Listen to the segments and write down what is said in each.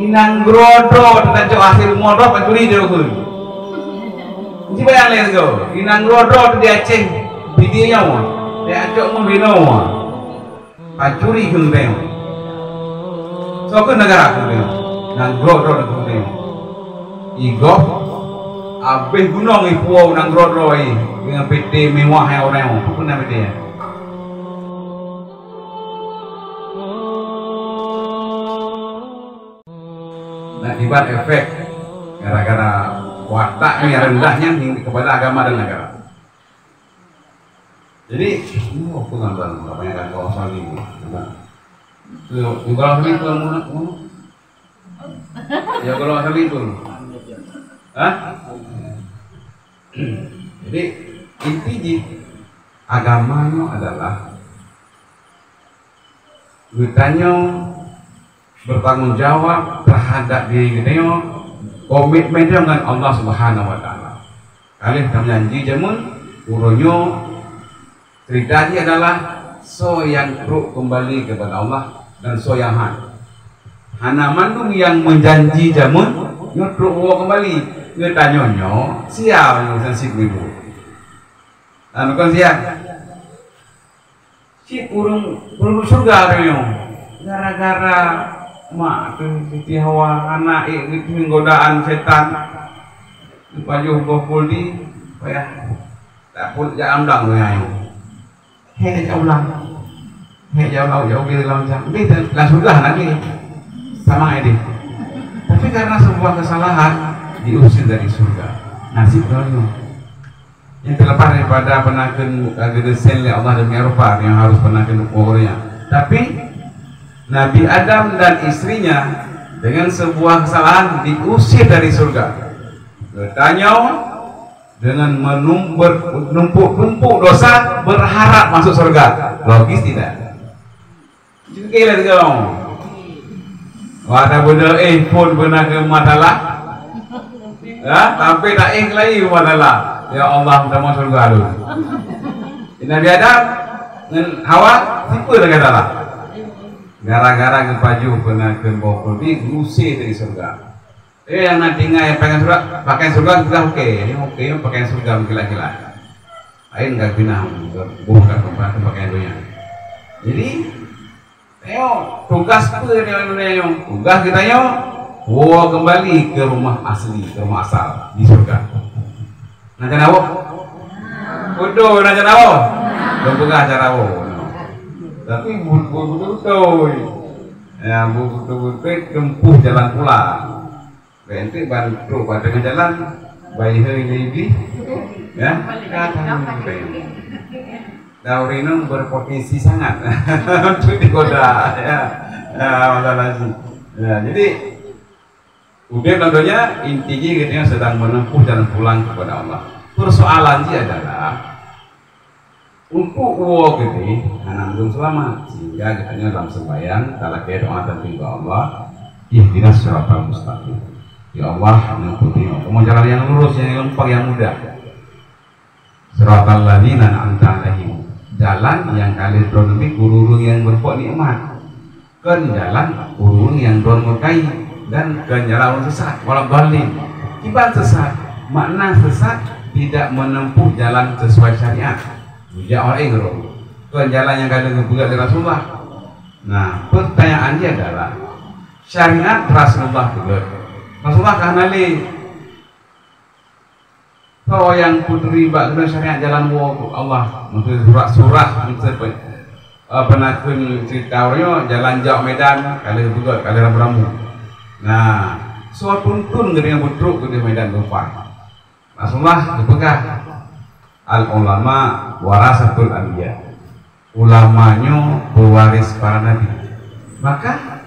inang grodo tentang cok hasil modal pencuri dia pun. Ini bayang lain kau. Inang grodo dia Aceh videonya mah. Dia cok membina mah. Pencuri kau dia. So ke negara kau dia. Inang grodo kau dia. Igo, abis gunung ipuau inang grodo ini dengan PT mewah yang orang. Apa nama dia? Akibat efek gara-gara wataknya rendahnya kepada agama dan negara. Jadi ini apa gambar kebanyakan kawasan ini? Juga asli itu ya kalau asli itu, Jadi intinya agamanya adalah bertanya bertanggung jawab terhadap diri kita, komitmen dengan Allah Subhanahu wa taala. Kalian janji jamun uronyo ceritanya adalah so yang perlu kembali kepada Allah dan so yang hana mandung yang menjanji jamun nyuruh kembali dia tanyonyo siapa yang sensik ibu anu kan siapa si urung surga tanya gara-gara mak tu hawa anak itu godaan setan pajuh bokul di payah tak pun jangan ulang ayo jangan ulang jauh di dalam jam ini langsung dah nanti sama ini tapi karena sebuah kesalahan diusir dari surga nasib doanya yang terlepas daripada penaken agedesen Allah dan Eropa yang harus penaken umurnya. Tapi Nabi Adam dan istrinya dengan sebuah kesalahan diusir dari surga. Bertanya dengan menumpuk-numpuk dosa berharap masuk surga. Logis tidak? Gila kau. Wadah bodoh pun pernah ke matalah. Tapi tak lagi matalah. Ya Allah sudah masuk surga dulu. Nabi Adam dengan Hawa tipu dengan salah. Gara-gara ke baju pernah ke bokul di ngusir dari surga. Yang nanti nggak pengen surga, pakai surga kita oke, pakai surga gila-gila. Ain nggak bina, bukan tempat pakai dunia. Jadi, tugas apa dia tugas kita bawa kembali ke rumah asli, ke rumah asal di surga. Nanti nawo, bodoh nanti nawo, berpegang cara nawo. Tapi betul-betul ya betul-betul tempuh jalan pulang nanti bantu pada jalan bayi lagi ya Daurino berpotensi sangat untuk digoda ya masalah sih ya, jadi udah tentunya intinya kita sedang menempuh jalan pulang kepada Allah. Persoalannya adalah untuk uang ini anak belum selamat sehingga katanya dalam sembahyang kalau kita doa kepada Allah ihdinas siratal mustaqim ya Allah mengikuti mau jalan yang lurus yang lempeng yang mudah siratal ladzina an'amta alaihim jalan yang kalian berdoa guru yang berbuat nikmat kan jalan guru yang doa murkai dan ke jalan sesat walau balik kibat sesat makna sesat tidak menempuh jalan sesuai syariat. Ya orang ingro, ke jalan yang kalian buat dari Rasulullah. Nah, pertanyaannya adalah syariat Rasulullah juga. Rasulullah karena kau yang putri bagusnya syariat jalan Allah, maksud surah pernah cerita jalan jauh Medan kalian juga kalian beramu. Nah, suatu pun dengan butruk ke Medan lupa. Rasulullah dipegang. Al ulama warasatul anbiya, ulamanya pewaris para nabi. Maka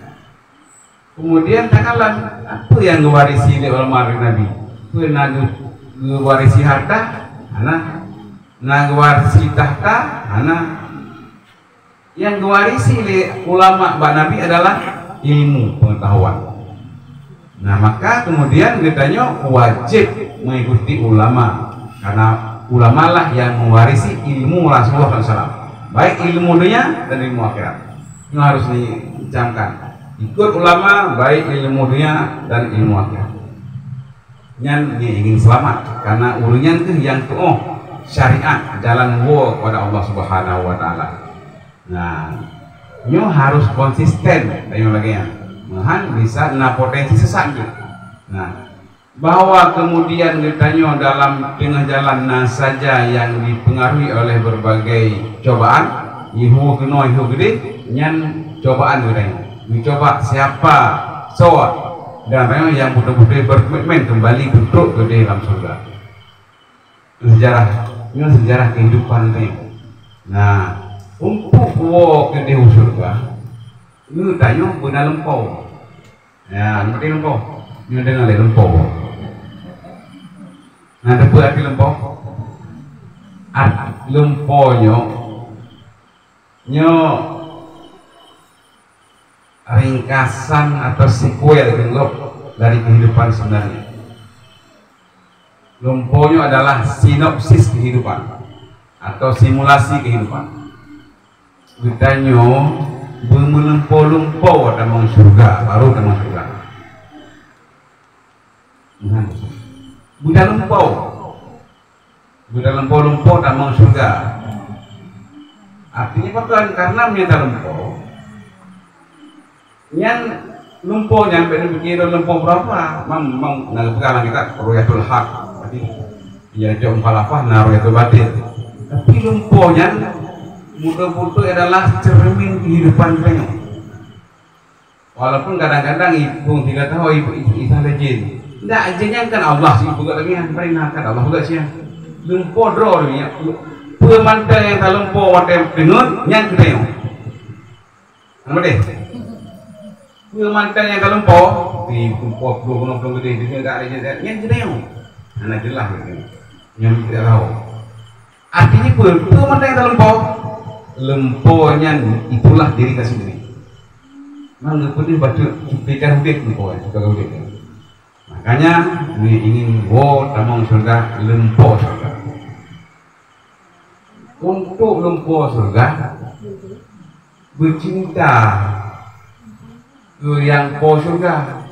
kemudian takalan apa yang mewarisi ulama nabi? Pernah mewarisi harta, anak, mewarisi tahta, anak. Yang mewarisi ulama nabi adalah ilmu pengetahuan. Nah maka kemudian katanya wajib mengikuti ulama karena ulama lah yang mewarisi ilmu Rasulullah SAW, baik ilmu dunia dan ilmu akhirat. Ini harus dicamkan. Ikut ulama baik ilmu dunia dan ilmu akhirat. Nyan dia ingin selamat karena ulunya itu yang syariat jalan kepada Allah Subhanahu wa taala. Nah, nyo harus konsisten tanya lagi ya. Mahan bisa potensi sesat. Nah, bahwa kemudian ditanya dalam tengah jalan saja yang dipengaruhi oleh berbagai cobaan, ihu keno ihu gede, nyan cobaan ditanya. Mencoba siapa dan yang betul-betul berkomitmen kembali duduk ke dalam surga. Ini sejarah kehidupan ini. Nah, untuk ke dalam surga, ini tanya benar lempau. Ya, nanti lempau. Ini dengar lempau. Nah, ada arti lempau. Lempau nyo ringkasan atau sequel dari kehidupan sebenarnya. Lumponya adalah sinopsis kehidupan atau simulasi kehidupan. Ditanya bermelumpau-lumpau dalam surga, baru dalam surga. Budak lumpau dalam surga. Artinya bukan karena menyata lumpau. Yang lumpur nyampe ni kira lumpur berapa? Memang nak pegang kita ruyatul haq. Berarti ia jauh falafah na ruyatul batin. Tapi lumpurnya mudah-mudah adalah cermin kehidupan kita. Walaupun kadang-kadang ibu tidak tahu ibu isah lejin. Tidak aja kan Allah sih juga lagi yang perintahkan Allah juga sih. Lumpur draw ni. Pemantai yang tak lumpur watem dengar yang kita. Apa deh? Mantan yang dalam di kumpul gunung gede di sini tak ada yang gede anak jelas yang tidak tahu. Artinya mantan yang dalam lemponya itulah diri kita sendiri. Mana pun baca cuplikan udik lempo juga udik. Makanya ini ingin tamang surga lempo surga. Untuk lempo surga bercinta yang po surga.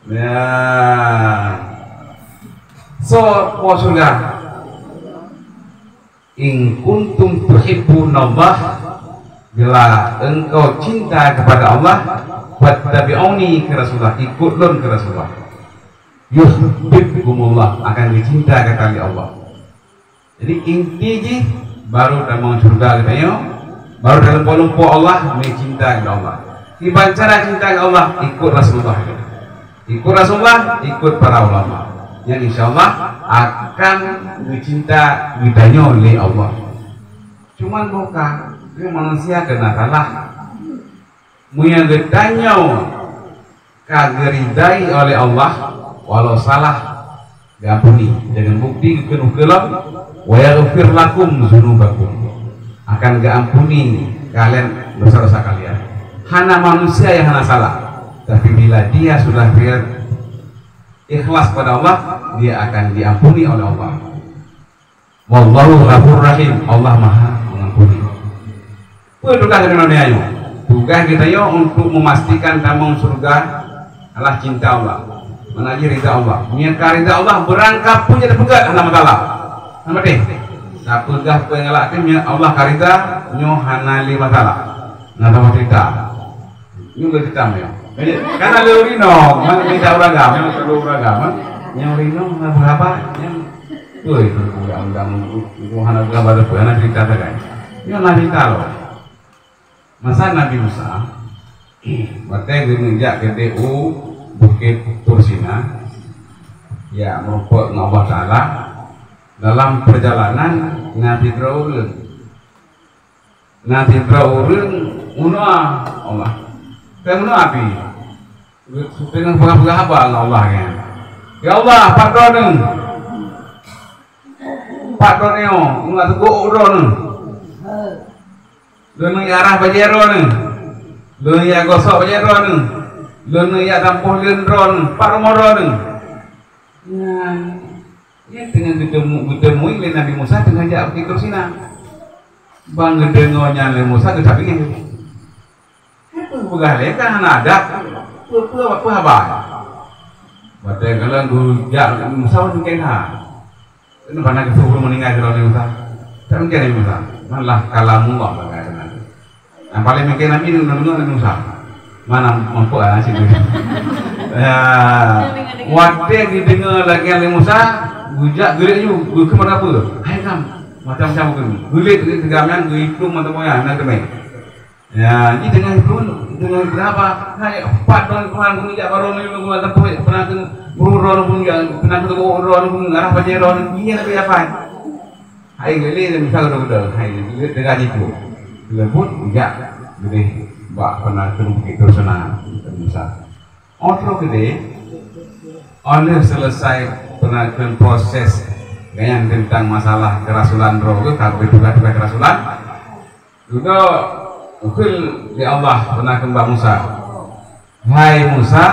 Nah, po surga. In kuntum tuhibbunallah, bila engkau cinta kepada Allah, fattabi'uni ke Rasulullah, ikutlah ke Rasulullah. Yuhibbukumullah, akan dicinta kali Allah. Jadi inti baru dalam surga katanya, baru dalam polumpo Allah mencinta kepada Allah. Ibarat cara cinta ke Allah, ikut Rasulullah. Ikut Rasulullah, ikut para ulama. Yang insya Allah akan dicinta ditanya oleh Allah. Cuman bukan manusia kena kalah. Munya ditanya kageridai oleh Allah, walau salah diampuni dengan bukti penuh kelam. Wa yaghfir lakum dzunubakum, akan diampuni kalian dosa-dosa kalian. Hana manusia yang hana salah, tapi bila dia sudah ikhlas pada Allah, dia akan diampuni oleh Allah. Wallahu ghafurur rahim, Allah maha mengampuni. Tugas kita yo, tugas kita yo untuk memastikan tamang surga adalah cinta Allah, menaji ridha Allah. Niat ridha Allah berangkap pun jadi pegat hana masalah. Nama deh, tak pegat pengelak timnya Allah karida nyo hana li masalah. Nada cerita. Ini boleh hitam ya. Karena leurino, mana tidak beragam, yang perlu beragam, yang leurino berapa? Yang tuh itu undang-undang Tuhan agama baru anak cerita kan? Ini anak cerita loh. Masa Nabi Musa, berarti menginjak ke DU Bukit Tursina, ya merupakan Allah Taala dalam perjalanan Nabi Ibrahim. Nabi Ibrahim unah Allah. Kamu api, dengan pengakuan apa Allah kan? Ya Allah, pardon nggak tuh uron, lu arah bajeron, lu ya gosok bajeron, lu ya tampuh lendron, parmoron. Nah, ya dengan bertemu Nabi Musa dengan jauh di Tursina, bang dengonya Nabi Musa kita bikin. bergalih kan ada apa habai. Batai kalau gujak Musa mungkin ini mana kesuruh meninggal kalau Musa. Tak mungkin Musa. Malah kalamu Allah bagaimana. Yang paling mungkin Nabi Nabi Musa. Mana mampu sih tu. Waktu didengar lagi oleh Musa, gujak gelik you, kemana apa? Hai kam, macam-macam pun. Gelik tegamian, hitung macam mana nak temai. Ya, ini dengan berapa? Hai, 4 tahun kurang gujak baru ni gua tak pernah ke buruh pun pernah ke buruh pun arah baca ron ini tapi apa? Hai gelik misal dah, hai gelik dengan itu. Lembut gujak, gelik bak pernah ke begitu senang Musa. Outro gede, oleh selesai penagihan proses yang tentang masalah kerasulan roh itu, kalau juga kerasulan, juga ukil di Allah pernah kembang Musa. Hai Musa,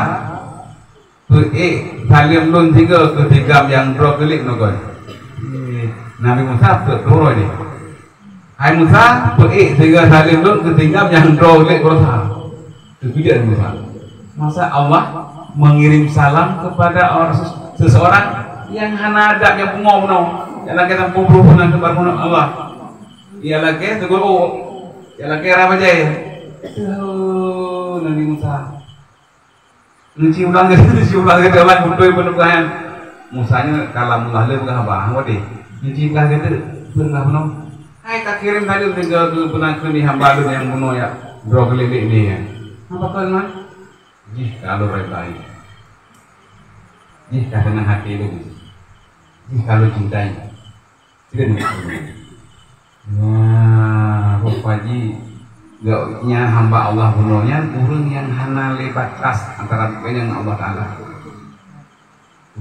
salim lun ketiga yang roh gelik nogoy. Nabi Musa turun ini. Hai Musa, tiga salim lun ketiga yang roh gelik berusaha. Itu dia Musa. Masa Allah mengirim salam kepada orang seseorang yang hana ada yang pengomong, yang lagi tanpa berhubungan kepada Allah. Ia lagi tegur ia lagi apa jaya? Nabi Musa. Nanti ulang ke dalam butuh penugasan. Musanya kalau mulai lebih hamba, wadi. Nanti ulang ke pernah penuh. Hai tak kirim tadi tinggal pernah kini hamba yang penuh ya, brokoli ini ya. Apa kan? Jih kalau baik, jih karena hati lu, jih kalau cintai, tidak mungkin. Nah, Bapak gaknya hamba Allah benuhnya, urung yang hana lebat kas antara dengan Allah Taala,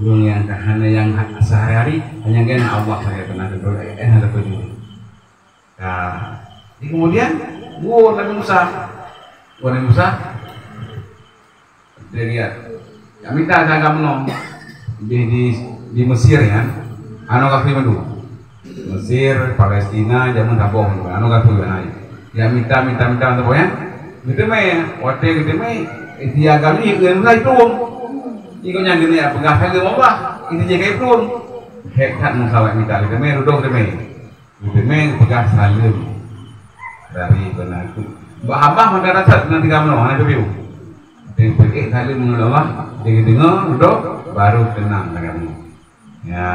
urung yang hana yang sehari-hari hanya dengan Allah saya pernah berdoa, ada pejuang. Nah, kemudian, Nabi Musa. Dia lihat, ya minta jaga menom di Mesir ya, anu kafir dulu, Mesir, Palestina, zaman tabung, anu kafir kan aja. Ya minta untuk ya, gitu mah, waktu gitu mah, dia kami yang mulai turun, ikutnya gini ya, pengakai ke Allah, ini jaga turun, hebat Musa minta gitu mah, duduk gitu mah, pegang salim dari benar itu, bah mana rasa nanti kamu mana tu yang pergi kali mengenal Allah, dengar duduk, baru tenang kamu. Ya,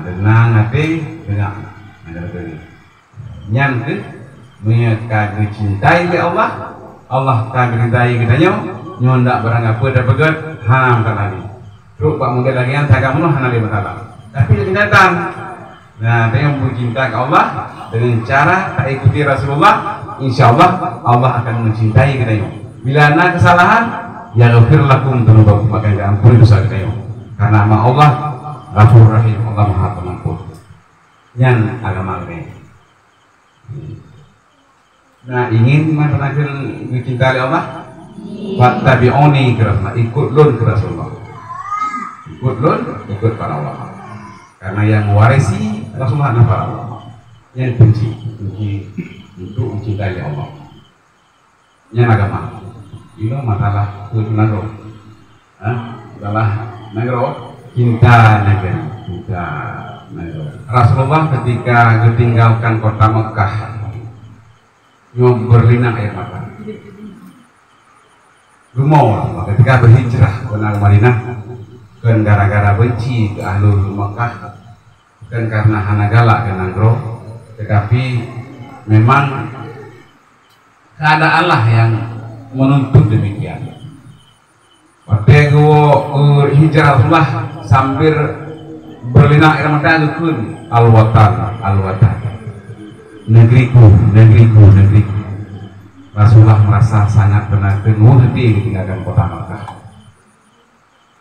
tenang hati, tenang. Ada betul. Yang ke, mereka dicintai oleh Allah, Allah akan mencintai kita nyo ndak barang apa dah pegat, ham tak lagi. Terus pak mungkin lagi yang saya kamu hana lima masalah. Tapi yang datang, nah, yang mencintai Allah dengan cara tak ikuti Rasulullah, insya Allah Allah akan mencintai kita nyo. Bila ada kesalahan, ya ghafir lakum dzunubakum, maka ampuni dosa kita karena nama Allah Ghafur Rahim, Allah Maha Pengampun. Yang agama ini. Nah, ingin masyarakat dicintai Allah, fattabi'uni ke Rasulullah, ikut lun ke Rasulullah. Ikut lun, ikut para ulama. Karena yang mewarisi Rasulullah adalah para ulama. Yang benci untuk mencintai Allah. Yang agama. Itu masalah nagro, masalah nagro, cinta negeri. Rasulullah ketika ditinggalkan kota Mekah, berlinang air mata. Rumau ketika berhijrah ke Madinah, bukan gara-gara benci ke ahlul Mekah, bukan karena hana galak ke nagro, tetapi memang keadaanlah yang menuntut demikian. Waktu hijrah Rasulullah sambil berlinang air mata itu al-watan, negeriku. Rasulullah merasa sangat benar teguh hati ditinggalkan kota Makkah.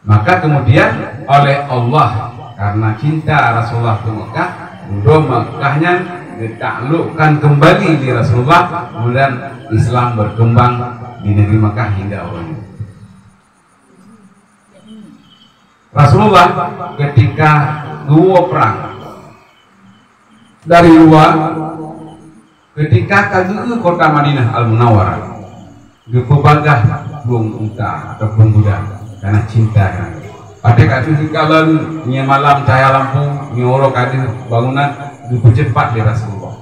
Maka kemudian oleh Allah karena cinta Rasulullah ke Makkah, Makkahnya ditaklukkan kembali di Rasulullah, kemudian Islam berkembang di negeri Makkah hingga awalnya. Rasulullah ketika dua perang dari luar, ketika ke kota Madinah Al-Munawwarah, Gepebagah belum unta ataupun budak karena cinta kan. Pada kata sikalan nya malam cahaya lampu nyorok ada bangunan cepat di Rasulullah.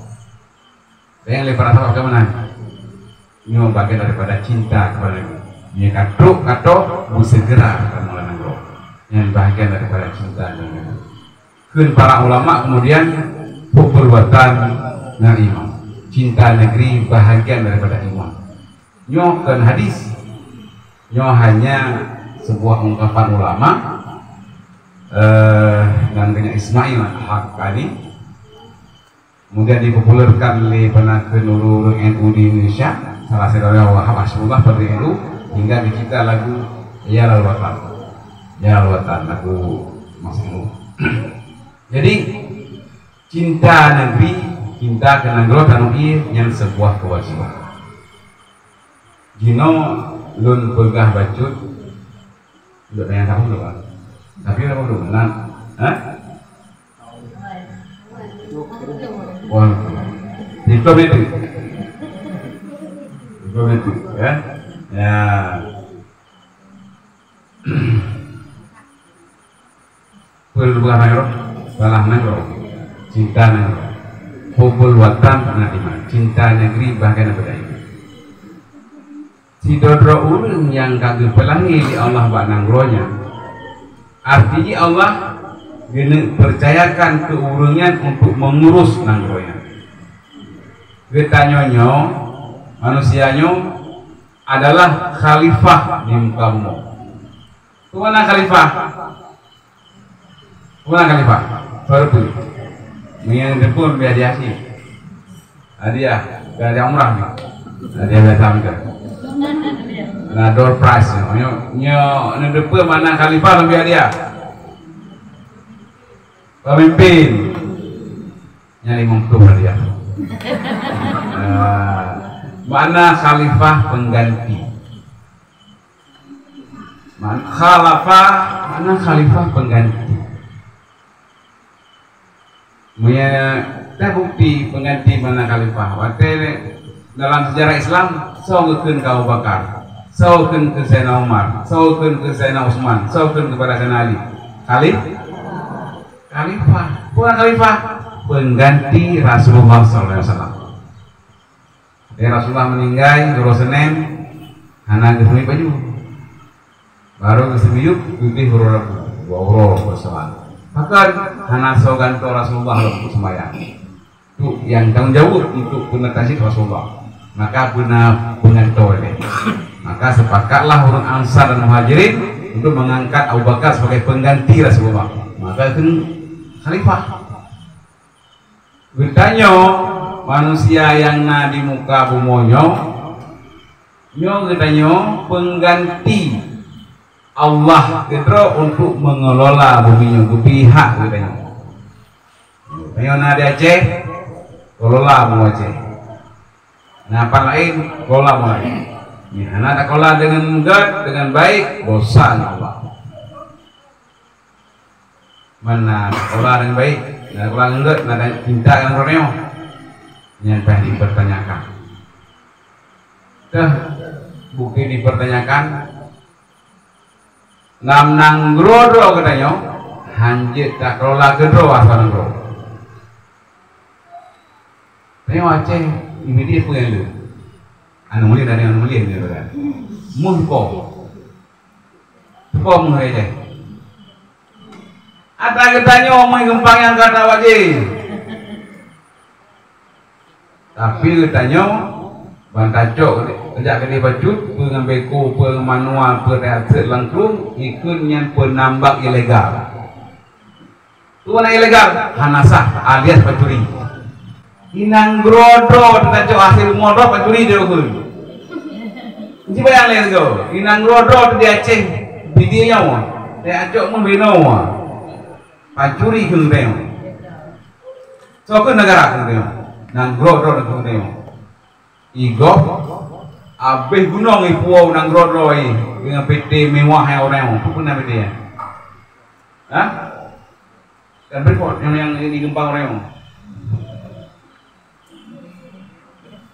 Yang lebih para sahabat kemana? Nyo bagian daripada cinta kepada Nabi. Nya kato bu segera akan mulai nangro. Yang bagian daripada cinta dengan kun para ulama kemudian perbuatan dengan iman. Cinta negeri bahagian daripada iman. Nyo kan hadis. Nyo hanya sebuah ungkapan ulama namanya Ismail Al-Haqqani, kemudian dipopulerkan oleh penaken ulur NU di Indonesia, salah satu orang Wahab Asmullah pada NU, hingga dicipta lagu Ya Lawatan lagu Mas NU. Jadi cinta negeri, cinta ke negara tanah air yang sebuah kewajiban. Jino lun pegah bacut udah pengen kamu dulu kan? Tapi apa dulu? Wah, diplom itu, ya. Ya. Perlu bukan nangro, salah nangro, cinta nangro, hubul watan iman, cinta negeri bahkan apa ini. Si dodro urang yang kagak pelangi di Allah bak nanggronya. Artinya Allah gini percayakan ke urangnya untuk mengurus nanggronya. Getanyonyo manusianya adalah khalifah di muka bumi. Kemana khalifah? Kemana khalifah? Fardu. Yang depan biar dia sih. Hadiah dari umrah nih. Hadiah biasa juga. Nah, door prize nyo depan mana khalifah lebih dia pemimpin nyali mengkuh dia. Mana khalifah pengganti, mana khalifah pengganti. Kita bukti pengganti mana khalifah. Dalam sejarah Islam, saukeun ka Abu Bakar, saukeun ke Sayyidina Umar, saukeun ke Sayyidina Utsman, saukeun kepada Sayyidina Ali. Khalifah, bukan khalifah, pengganti Rasulullah SAW. Rasulullah meninggal di Senin, anak gesemi baju, baru gesemi yuk, putih huruf bersalah. Bahkan anak soganto Rasulullah untuk sembahyang. Itu yang tanggung jawab untuk penetasi Rasulullah. Maka benar pengantor, maka sepakatlah orang Ansar dan Muhajirin untuk mengangkat Abu Bakar sebagai pengganti Rasulullah. Maka itu khalifah. Bertanya manusia yang di muka bumonyo, nyo bertanya pengganti Allah gitu untuk mengelola buminya ke pihak bertanya. Tanya nadi Aceh, kelola mau Aceh. Nah, apa lain kola mulai. Ya, anak kola dengan dengan baik, bosan Allah. Mana kola dengan baik, nah kola enggak, nah cinta dengan Romeo. Yang pengen dipertanyakan. Dah, bukti dipertanyakan. Nam nanggrodo katanya, hanjit tak kola kedro asal nangro. Tengok Aceh. Ini dia punya lu, anomaly dari anomaly ini berada. Muhko, mulai deh. Ada katanya omong gempang yang kata wajib, tapi katanya bantacok, kerja kerja bacut, pengambilku, pengemanual, pereaksi langkung, ikut yang penambak ilegal. Itu mana ilegal? Hanasah alias pencuri. Inang grodo kita coba hasil modal pencuri dia pun. Ini bayang lain go. Inang grodo di Aceh videonya wah. Dia acok membina wah. Pencuri kenteng. So ke negara kenteng. Nang grodo kenteng. Igo abeh gunung ipuau nang grodo dengan PT mewah yang orang. Itu pun nama dia. Hah? Dan berikut yang ini gempang orang.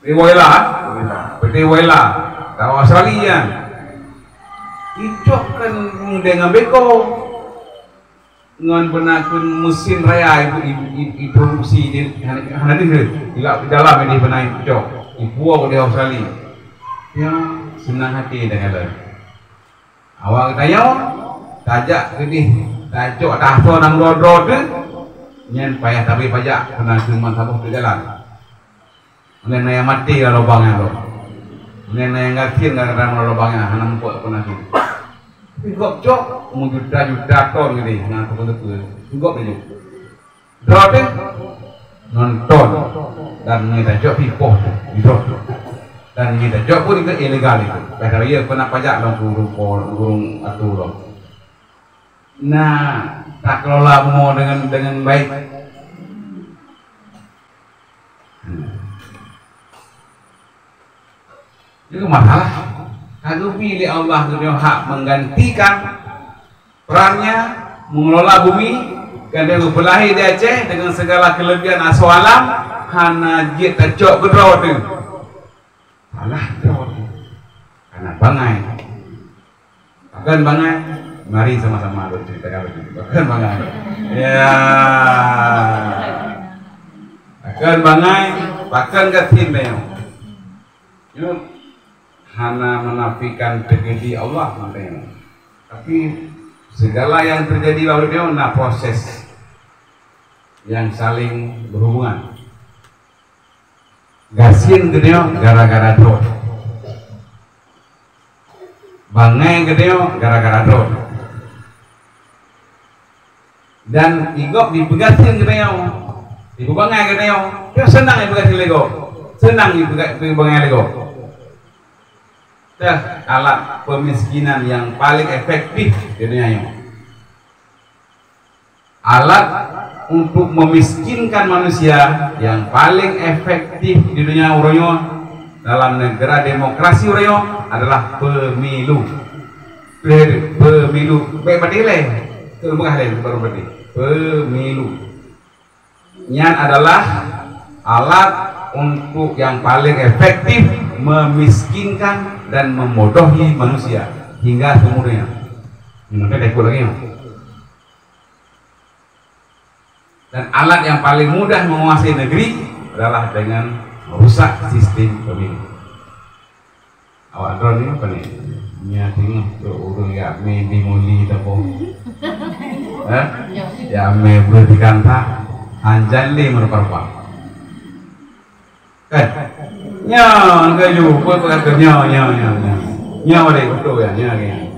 Wela, PT Wela, tahu Australia icok kan dengan beko ngan benakun musim raya ibu produksi di hana di dalam ini benai icok ibu di Australia ya senang hati dengan lo awak tanya tajak gini tajok tahto nang rodo tu nyen payah tapi pajak kena cuma sabuk di jalan nyen yang mati lah lubangnya lo nyen yang ngakin kadang lubangnya hana empuk kena tu gop jok mu juta ton gini nang tu gop ni drop nonton dan ngetajok pipoh di drop dan ngetajok pun itu ilegal itu kalau ia kena pajak lo gurung atu lo. Nah, tak kelola mau dengan baik. Itu masalah. Kalau pilih Allah punya hak menggantikan perannya mengelola bumi, kadang belahi di Aceh dengan segala kelebihan aswalam, hana jit tajok gedro tu. Salah gedro tu. Karena bangai. Akan bangai. Mari sama-sama berceritakan begitu. Akan bangai. Ya. Akan bangai, bahkan katin leo. Yuk, hana menafikan tragedi Allah nanti. Tapi segala yang terjadi lalu dia nak proses yang saling berhubungan. Gasin dia gara-gara drone. Bangai dia gara-gara drone. Dan igop dipegasin ke dia, ibu bangai ke dia, dia senang dipegasin lego, senang dipegasin bangai lego. Dah alat pemiskinan yang paling efektif di dunia ini. Alat untuk memiskinkan manusia yang paling efektif di dunia uronyo dalam negara demokrasi uronyo adalah pemilu. Pemilu, baik badile. Baru berarti pemilu yang adalah alat untuk yang paling efektif memiskinkan dan memodohi manusia hingga seumurnya. Nanti dekul lagi. Dan alat yang paling mudah menguasai negeri adalah dengan merusak sistem pemilu. Awak drone ini apa nih? Nya tengok orang ya me dimuli tapo. Ya me berdikanta anjan le merparpa. Kan? Nya ngaju kata nya. Nya ada betul ya nya ke.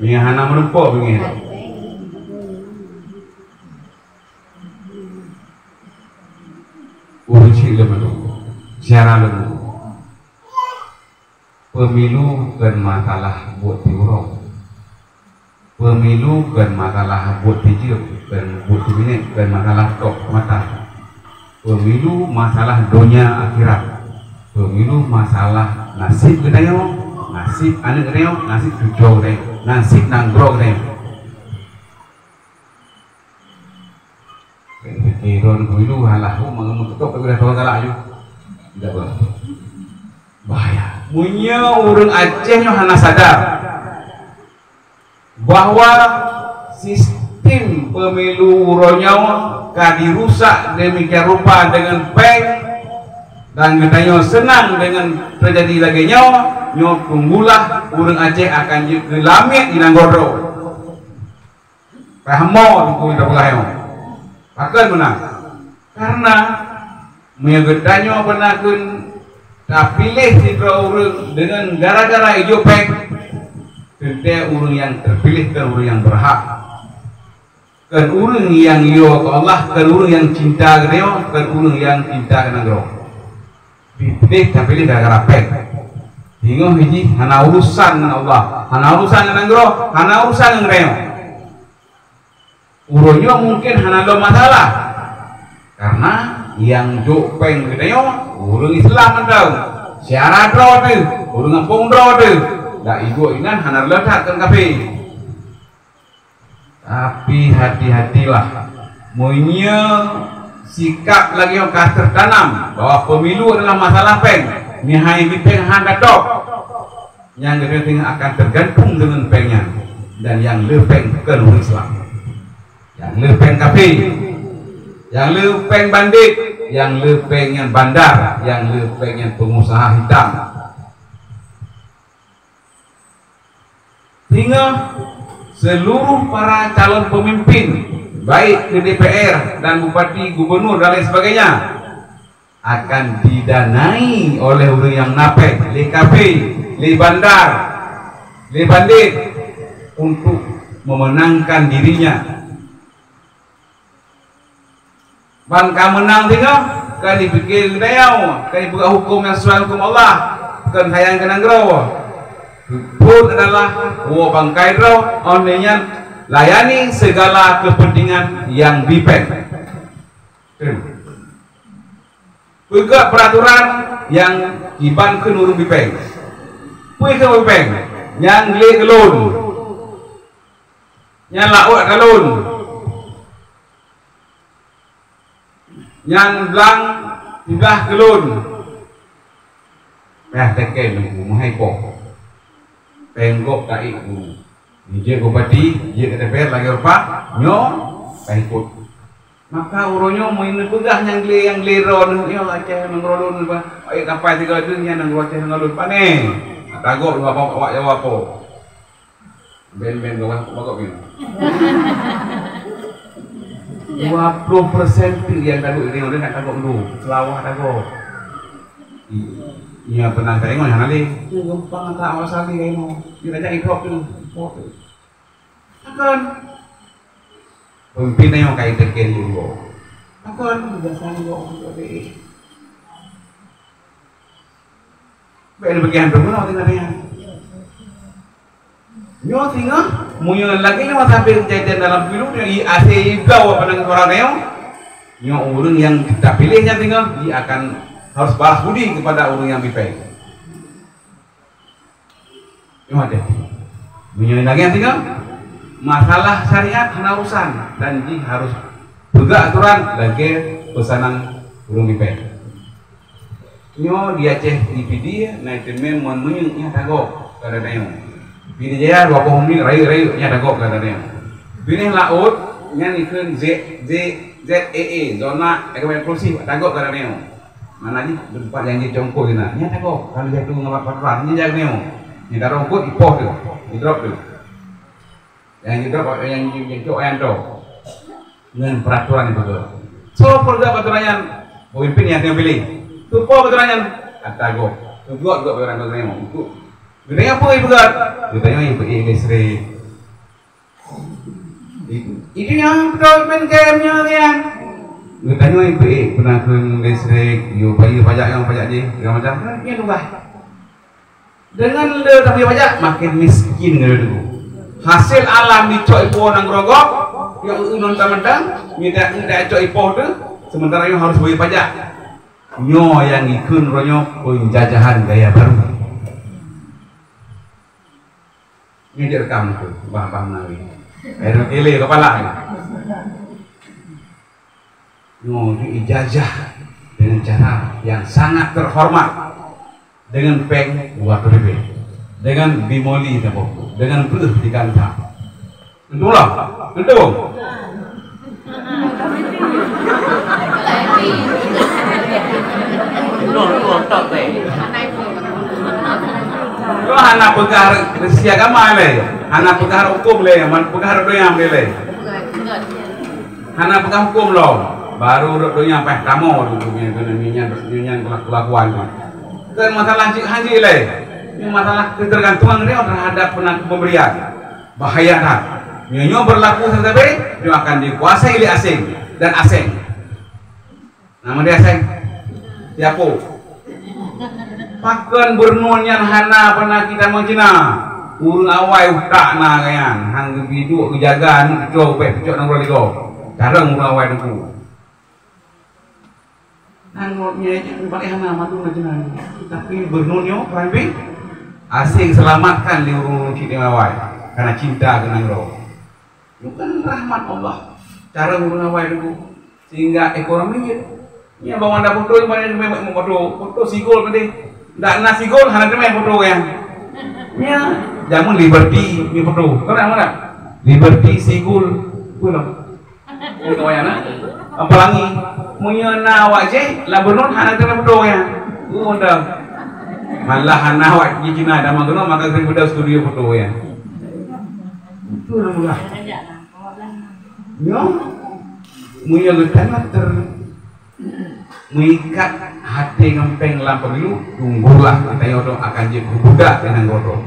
Mi hana menumpuk begini. Urusi lembu. Siaran lembu. Pemilu kan masalah buat diurang. Pemilu kan masalah buat dijir dan buat diminit kan masalah tok mata. Pemilu masalah dunia akhirat. Pemilu masalah nasib kedayo, nasib anak kedayo, nasib cucu kedayo, nasib nanggro kedayo. Pikiran pemilu halahu mengemuk ketok kepada orang galak ayu. Tidak boleh. Bahaya. Punya orang Acehnya hana sadar bahwa sistem pemilu uronyo dirusak demikian rupa dengan peng dan katanya senang dengan terjadi lagi nyo tunggulah orang Aceh akan ke lamit di Nanggodo pahamo tunggu kita pulayo akan menang karena menyegedanyo penakun tak pilih si orang dengan gara-gara hijau peng tentu orang yang terpilih kan orang yang berhak kan orang yang yo ke Allah kan orang yang cinta ke dia kan orang yang cinta ke negara dipilih tak pilih gara-gara peng hingga hiji hana urusan Allah hana urusan negara hana urusan negara urunnya mungkin hana lo masalah karena yang jo peng ke dia urung Islam tahu syarat draw tu urung kampung draw tu dak ibu ingan hana letak kan kafe tapi hati-hatilah punya sikap lagi yang tertanam bahwa pemilu adalah masalah peng ni hai peng handa dok yang kedua akan tergantung dengan pengnya, dan yang lepeng bukan orang Islam, yang lepeng kafir, yang lepeng bandit, yang lepeng yang bandar, yang lepeng yang pengusaha hitam. Sehingga seluruh para calon pemimpin, baik di DPR dan bupati, gubernur dan lain sebagainya, akan didanai oleh orang yang napek, LKP, li bandar, li bandit, untuk memenangkan dirinya. Bangka menang tinggal, kan dipikir dayau, kan dibuka hukum yang sesuai hukum Allah, kan hayang kenang grow. Pun adalah bangkai draw, onenya layani segala kepentingan yang bipeng. Juga peraturan yang iban ke nurung bipeng. Pui ke bipeng, yang le kelun, yang laut kelun, yang belang tiba kelun. Teken nunggu mahai pok. Penggok tak ikut, dia bupati, dia DPR lagi apa? Nyo, ikut. Maka uronyo main pegah yang leron, yo aceh mengrolun apa? Ayo kapai tiga tu nya nang aceh ngalun pane. Tagok lu apa awak jawab apa? Ben gawak bin. 20% yang tagok ini udah nak tagok dulu, selawah tagok. Iya pernah tengok yang ali, gampang tak awal sekali kayak mau, kita jadi ikut tu, akan pemimpin yang kayak teken dulu, akan biasanya juga deh, baik bagian berapa nanti nantinya, nyo tinggal, munyo lagi nyo sampai kejadian dalam film yang IAC gawa penang orang nyo orang yang kita pilihnya tinggal, dia akan harus balas budi kepada orang yang bipeng. Cuma deh, bunyi lagi yang tinggal masalah syariat hana urusan dan ji harus juga aturan lagi pesanan orang bipeng. Nyo dia ceh DVD naik temen mon menyunya tagok kada neo. Bini jaya 20 menit rayu nya tagok kada neo. Bini laut nya nikun ZEE zona ekonomi eksklusif tagok kada neo. Mana ni tempat yang dia jongkok ni nak. Ni tak kau kalau dia tu ngapa peraturan ni jangan neo. Ni dah rongkot ipoh tu, di drop tu. Yang di drop yang jongkok yang tu. Dengan peraturan itu tu. So peraturannya pemimpin yang dia pilih. Tu peraturannya atago. Tu juga peraturan tu neo. Tu. Dia apa ibu gat? Dia tanya ibu Isri. Itu yang betul main game-nya kan. Dia tanya ibu pernah ke listrik, you bayar pajak yang pajak je, segala macam. Ini tu bah. Dengan le tak bayar pajak, makin miskin dia tu. Hasil alam dicok ipoh nang grogok, yang unon tamentang, minta cok ipoh tu, sementara yang harus bayar pajak. Nyo yang ikun ronyo penjajahan gaya baru. Ini dia rekam tu, bah nawi. Air kele kepala ni. No, ijazah dengan cara yang sangat terhormat dengan peng buat lebih dengan bimoli dengan belah di kanta itulah betul kalau anak pegar siagama le anak pegar hukum le man pegar doyam le anak pegar hukum lo baru doanya sampai kamu dulu minyak kelakuan kan masalah haji le ini masalah ketergantungan dia terhadap pemberian bahaya dah nyo berlaku tetapi dia akan dikuasai oleh asing dan asing nama dia asing siapa pakan bernunyan hana pernah kita mau Cina urang awai utak na kayan hang biduk kejagaan kecok pecok nang roligo karang urang awai dengku nangotnya pakai hana matu macam tapi bernunyo prambi asing selamatkan di urung Cina karena cinta dengan roh bukan rahmat Allah cara urung awai dulu sehingga ekonominya ini bawang dah foto yang banyak memang foto sigol nanti ndak nasi gol hanya main foto yang nya jamu liberty ni foto kau nak mana liberty sigul pulang itu wayana apalagi punya nawak je lah benon hana tu foto ya udah malah hana awak di Cina ada mangkeno maka sering budak studio foto ya itu lah yo punya getan ter mengikat hati ngempeng lampau dulu tunggulah kita yodo akan jadi budak dengan godo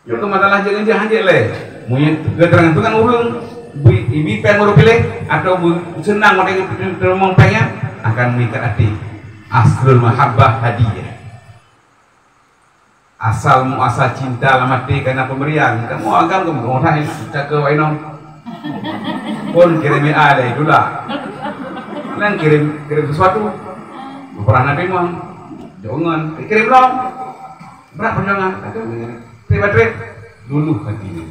yo ke masalah jangan jangan le punya keterangan itu kan urung ibi peng urung pilih atau senang mau dengan pengen akan mengikat hati aslul mahabbah hadiah asal muasal cinta dalam hati karena pemberian kamu agam kamu mau tanya kita ke wainong pun kirim ada itulah kan kirim sesuatu pernah nabi mau jangan kirim dong berapa jangan tiba-tiba dulu hatinya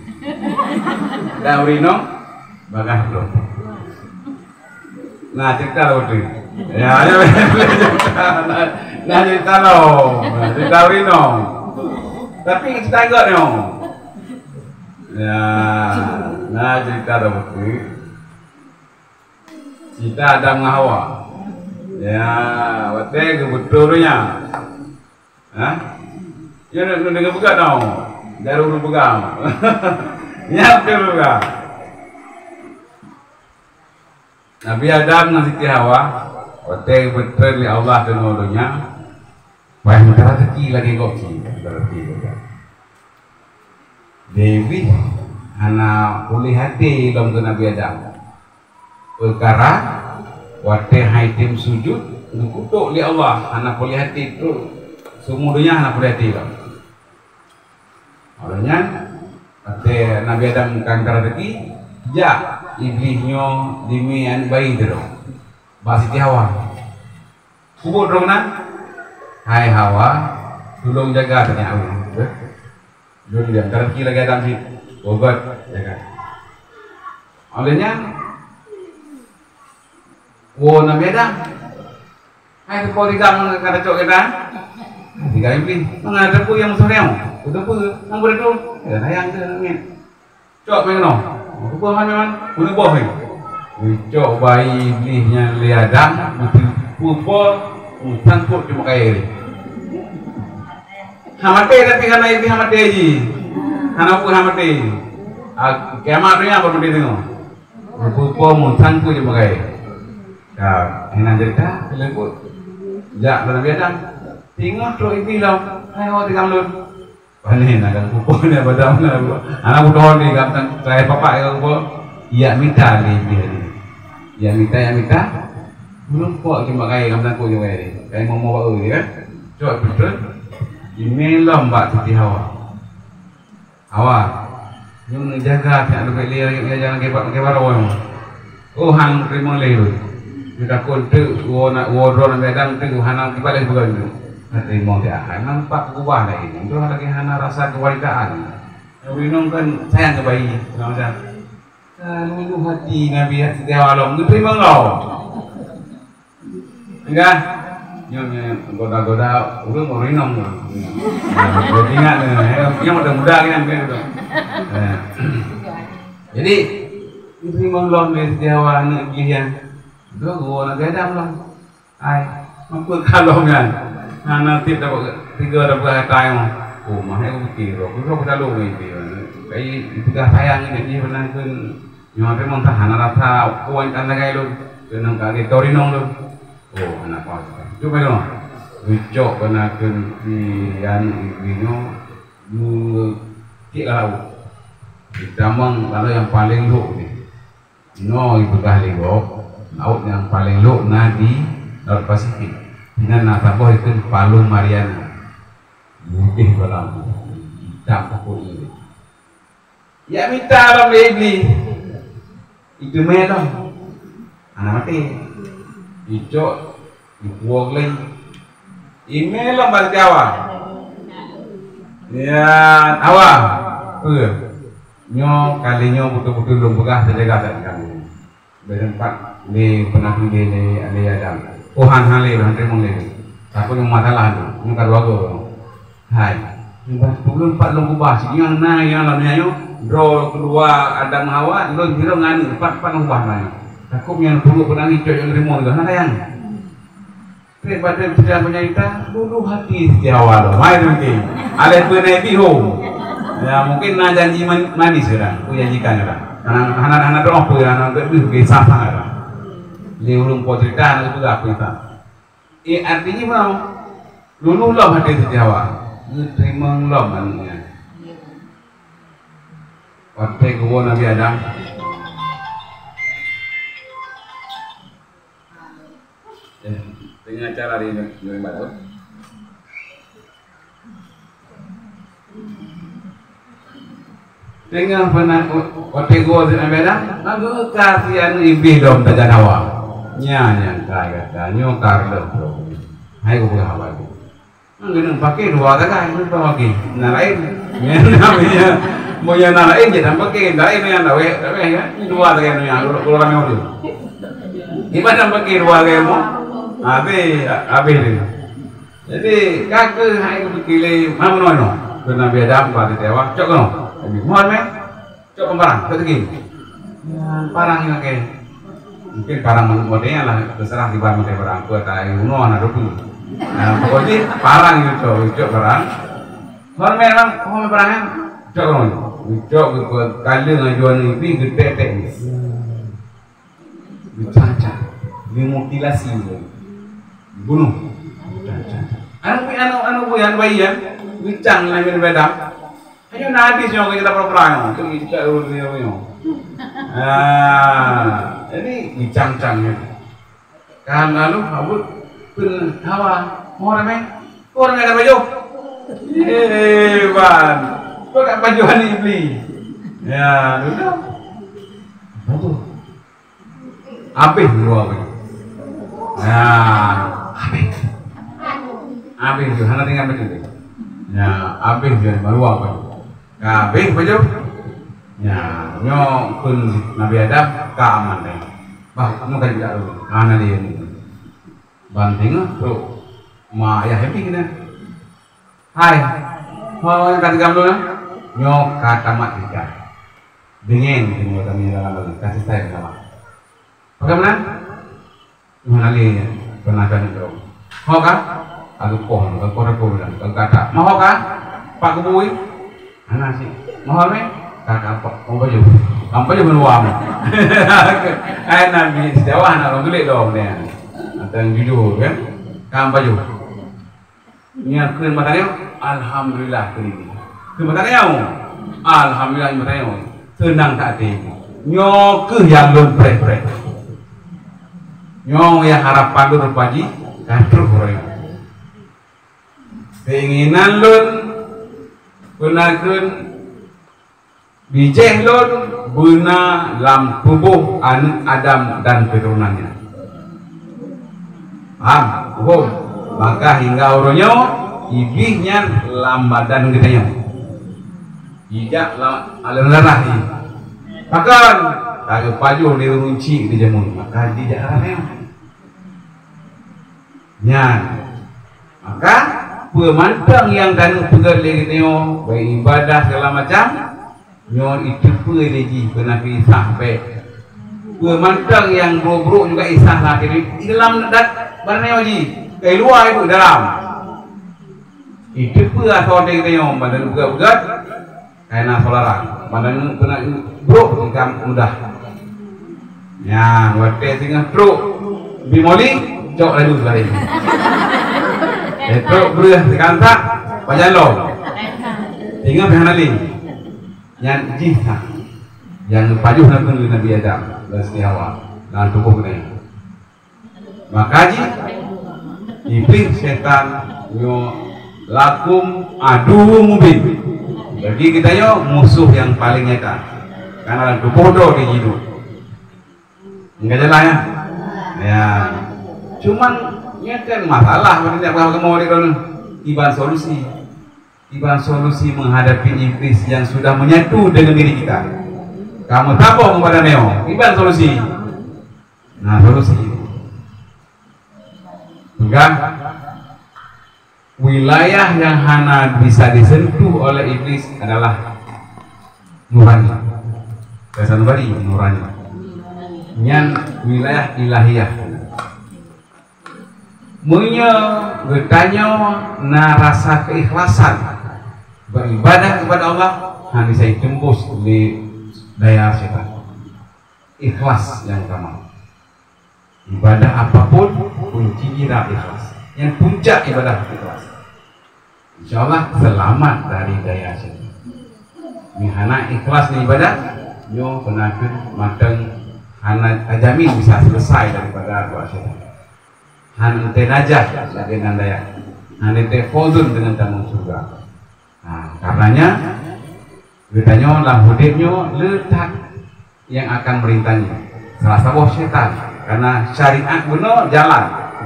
daurino bagah dong nah cerita lo tuh ya nah cerita lo cerita daurino tapi cerita enggak dong ya nah cerita lo tuh kita ada ngawa ya wate kebetulannya hah ya udah buka dong dari udah buka ya udah buka Nabi Adam ngasih Hawa wate betul ya Allah dan nolongnya banyak mentara teki lagi kok sih Dewi hana boleh hati dalam Nabi Adam perkara wate haitim sujud kutuk li Allah anak boleh hati itu semuanya anak boleh hati lah makanya wate Nabi Adam kangkar rezeki ja iblisnya dimian bayi itu bahasa Hawa kubur dong nak hai Hawa tolong jaga tanya aku dulu dia rezeki lagi Adam sih obat jaga olehnya wo na beda hai ko digang kada cok kita digang ini mengadap ku yang soreo itu pun ang boleh tu ya sayang tu ngen cok mengno ku han memang boleh boh ni cok bayi iblisnya liadam betul pupo sangkut cuma kayak hamate tapi kana ibi hamate ji hanaku hamate kiamat ni apa benda tengok pupo sangkut cuma kayak ya, enak cerita, lembut. Jak dalam biadam, tengok tu ibu lam, ayo tinggal lun. Panen nak kumpul ni apa dah mana? Anak budak ni gamtan saya papa yang kumpul, ia minta ni biar ia minta, belum kuat cuma kaya gamtan ku juga ni. Kaya mau bawa ni kan, cuak betul. Email lam mbak Siti Hawa, yang jaga tak ada beli lagi jangan kebar orang. Oh hang terima leh. Kita kontak wardrobe Medan tu hana kembali begitu. Nanti mau dia nampak kubah lagi. Itu lagi hana rasa kewalitaan. Winong kan sayang ke bayi. Macam kalau hati Nabi Siti Hawa itu terima kau. Enggak? Yang goda-goda urung winong. Ingat yang muda-muda kan begitu. Jadi terima Allah Siti Hawa nak gihan. Dua gua nak gadam lah, ay, mampu kalau kan, nanti dapat 3 dapat kaya mah, oh mahal aku kira, aku kita lu ni dia, kayak itu dah sayang ni dia benar pun, yang apa mentah hana rasa kuan kan lagi lu, kenang kali torinong lu, oh anak apa, cuba lu, ucok benar pun di yang ini lu kira lu, kita mang lalu yang paling lu ni, no itu kali gua. Laut yang paling luas di Laut Pasifik dengan Natabo itu Palu Mariana mungkin dalam hitam pokok ini ya minta alam iblis itu melong anak mati hijau dibuang lagi imelong bahasa Jawa ya Hawa nyo kalinya betul-betul lumbegah sejaga dan kamu berempat ni pernah pergi ni Ali Adam. Tuhan hale nanti mengeli. Aku yang masalah tu, yang kedua tu. Hai, Belum Pak Long kubah yang na yang lamanya yo draw keluar Adam Hawa lo kira ngani Pak Long kubah na takut yang perlu penangi coy yang terima juga na yang daripada tidak menyita dulu hati Jawa lo mai mungkin ada penai biho ya mungkin na janji manis sudah ku janjikan sudah anak-anak doa apa anak lebih kisah sangat li ulung po cerita anak juga apa itu artinya mau lulu lo hati Jawa terima Allah manusia. Waktu gua Nabi Adam, dengan cara ini baru. Dengan pernah waktu gua Nabi Adam, aku kasihan iblis dom tajam Hawa. Yang kaya nyokar dom. Hai gua Hawa. Nggak pakai dua kata itu pakai narain namanya mau yang narain jadi pakai narain yang nawe ya dua kata yang kalau kami itu gimana pakai dua kata mau abe ini jadi kakek hai kekili mana mana kena beda apa di dewa cok no mohon me cok pembarang cok gini parang ini kayak mungkin parang modelnya lah terserah di bawah model barang kuat tapi uno anak dulu. Nah, pokoknya parang itu parang. Kalau memang parangnya, cok kali ngajuan ini gede teknis, dicacat, dimutilasi, bunuh, anu yang bayi ya, bincang lagi beda. Hanya nadis yang kita perang, itu kita ini bincang-cangnya. Kan lalu kabut. Pun Hawa, orang ada baju, ban, kau tak bajuan iblis, ya, sudah, betul, habis dua baju, ya, habis tu, hanya tinggal baju tu, ya, habis tu, baru apa, habis baju, ya, nyok pun Nabi Adam keaman deh, bah, kamu kan tidak tahu, mana dia ni. Banting tu, ma ya happy kita. Hai, mau kata gambar na? Nyok kata mat kita. Dingin kita kami dalam lagi kasih saya sama. Bagaimana? Mana lagi penasaran itu? Mau kan? Aku pohon, aku bilang, aku kata, mau kan? Pak Kubui, anak sih, mau me? Kata apa? Mau baju, kamu baju menuam. Ayat Nabi sejauh anak orang tulis dong dia. Dan jujur kan, kamu baju. Niat kun matanya, alhamdulillah ini. Kun matanya, alhamdulillah matanya. Tenang tak ada. Nyok yang lun pre. Nyok yang harapan lun pagi, katruk orang. Keinginan lun, gunakan bijih lun, guna dalam tubuh anak Adam dan keturunannya. Paham? Maka hingga urunya iblisnya lambadan kitanya. Tidak alam larahi. Bahkan kalau paju di runci di jamun, maka tidak ramai. Ya. Maka pemantang yang kan pegal kitanya baik ibadah segala macam, nyon itu lagi kena pisah baik. Pemantang yang buruk juga isah lagi di dalam barangnya uji, ke luar itu dalam. Itu pun asal kita yang badan berat, karena solarang, badan kena buruk jika mudah. Ya, waktu tinggal truk bimoli, cok lagi sekali. Truk berat sekantak, panjang lo. Tinggal pengenali, yang jihad, yang pajuh nanti Nabi Adam. Dari Hawa dan tubuh ini. Maka iblis setan yo lakum adu mubin. Bagi kita yo musuh yang paling nyata. Karena tubuh do di hidup. Enggak jelas ya. Ya. Cuman ya kan masalah berarti apa mau iban solusi. Iban solusi menghadapi iblis yang sudah menyatu dengan diri kita. Kamu tabung kepada Neo, iban solusi. Nah solusi, enggak wilayah yang hana bisa disentuh oleh iblis adalah nurani. Bahasa nurani, nurani. Nyan wilayah ilahiyah. Munya bertanya na rasa keikhlasan beribadah kepada Allah hanya bisa tembus di daya setan. Ikhlas yang utama. Ibadah apapun kuncinya ikhlas. Yang puncak ibadah ikhlas. Insya Allah selamat dari daya setan. Mihana ikhlas di ibadah, nyo kenakan matang hana ajamin bisa selesai daripada doa setan. Han ente najah dengan daya, han ente fozun dengan tamu surga. Nah, karenanya bertanya lah hudibnya letak yang akan merintahnya. Salah satu setan, karena syariat benar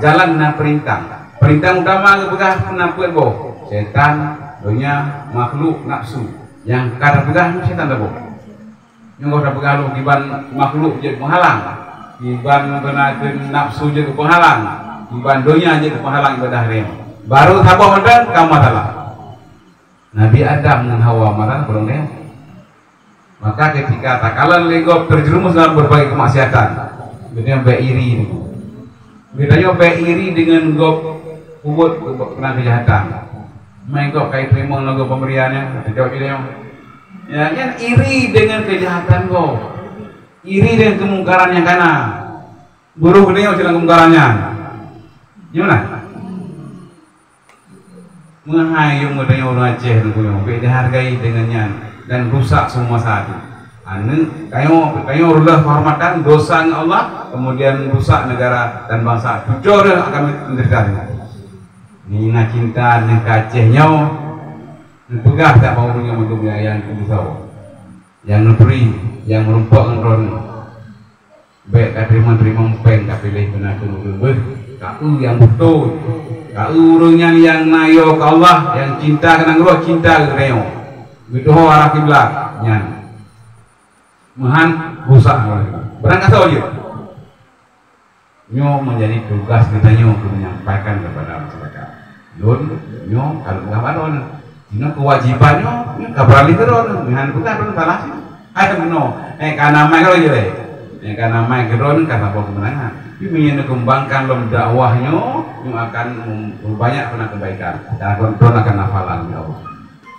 jalan na perintah. Perintah utama kepegah penampuan boh. Setan, dunia, makhluk, nafsu. Yang kada pegah setan dah boh. Yang kada pegah lu kiban makhluk jadi penghalang, kiban kenakan nafsu jadi penghalang. Bandonya aja kepahalang ibadah rem. Baru tabah madan kamu masalah. Nabi Adam dan Hawa madan belum rem. Maka ketika takalan legop terjerumus dalam berbagai kemaksiatan, bedanya beiri ini. Bedanya beiri dengan gop ubud kena kejahatan. Main gop kait terima lagu pemberiannya, jawab ini ya kan iri dengan kejahatan gop, iri dengan kemungkaran yang kana. Buruh bedanya silang kemungkarannya. Gimana? Menghayung modanya orang Aceh nunggu dihargai dengannya dan rusak semua satu. Anu kayo ulah kehormatan dosa Allah kemudian rusak negara dan bangsa. Jujur akan menderita. Nina cinta nih Acehnya, pegah tak mau punya mendungnya yang kubisau, yang negeri, yang merumpok ngeron. Baik terima peng kapilih benar benar. Kau yang betul, kau orangnya yang nayo ke Allah, yang cinta kena Allah, cinta ke Reo. Begitu arah kiblat, nyan. Mahan rusak berangkat saja. Nyo menjadi tugas kita nyo untuk menyampaikan kepada masyarakat. Nyo kalau nggak balon, nyo kewajibannya, nyo kabarali keron, mahan bukan salah sih. Ada benar, karena mai kalau je, karena mai keron kata bawa kemenangan. Tapi menyembangkan dalam dakwahnya yang akan banyak pernah kebaikan dan akan hafalan Allah.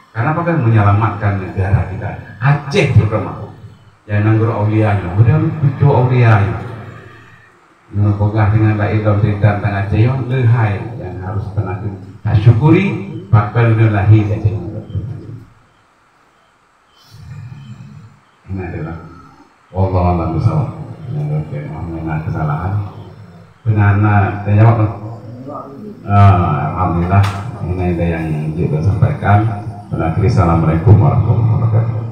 Karena apa kan menyelamatkan negara kita. Aceh terutama yang nanggur aulianya, udah lucu aulianya. Pegah dengan la ilaha illallah tentang Aceh yang lehai yang harus pernah kita syukuri bakal lahir Aceh. Ini adalah wallahu a'lam bishawab. Mengenai kesalahan benarnya saya jawab. Alhamdulillah ini ada yang kita sampaikan. Assalamualaikum warahmatullahi wabarakatuh.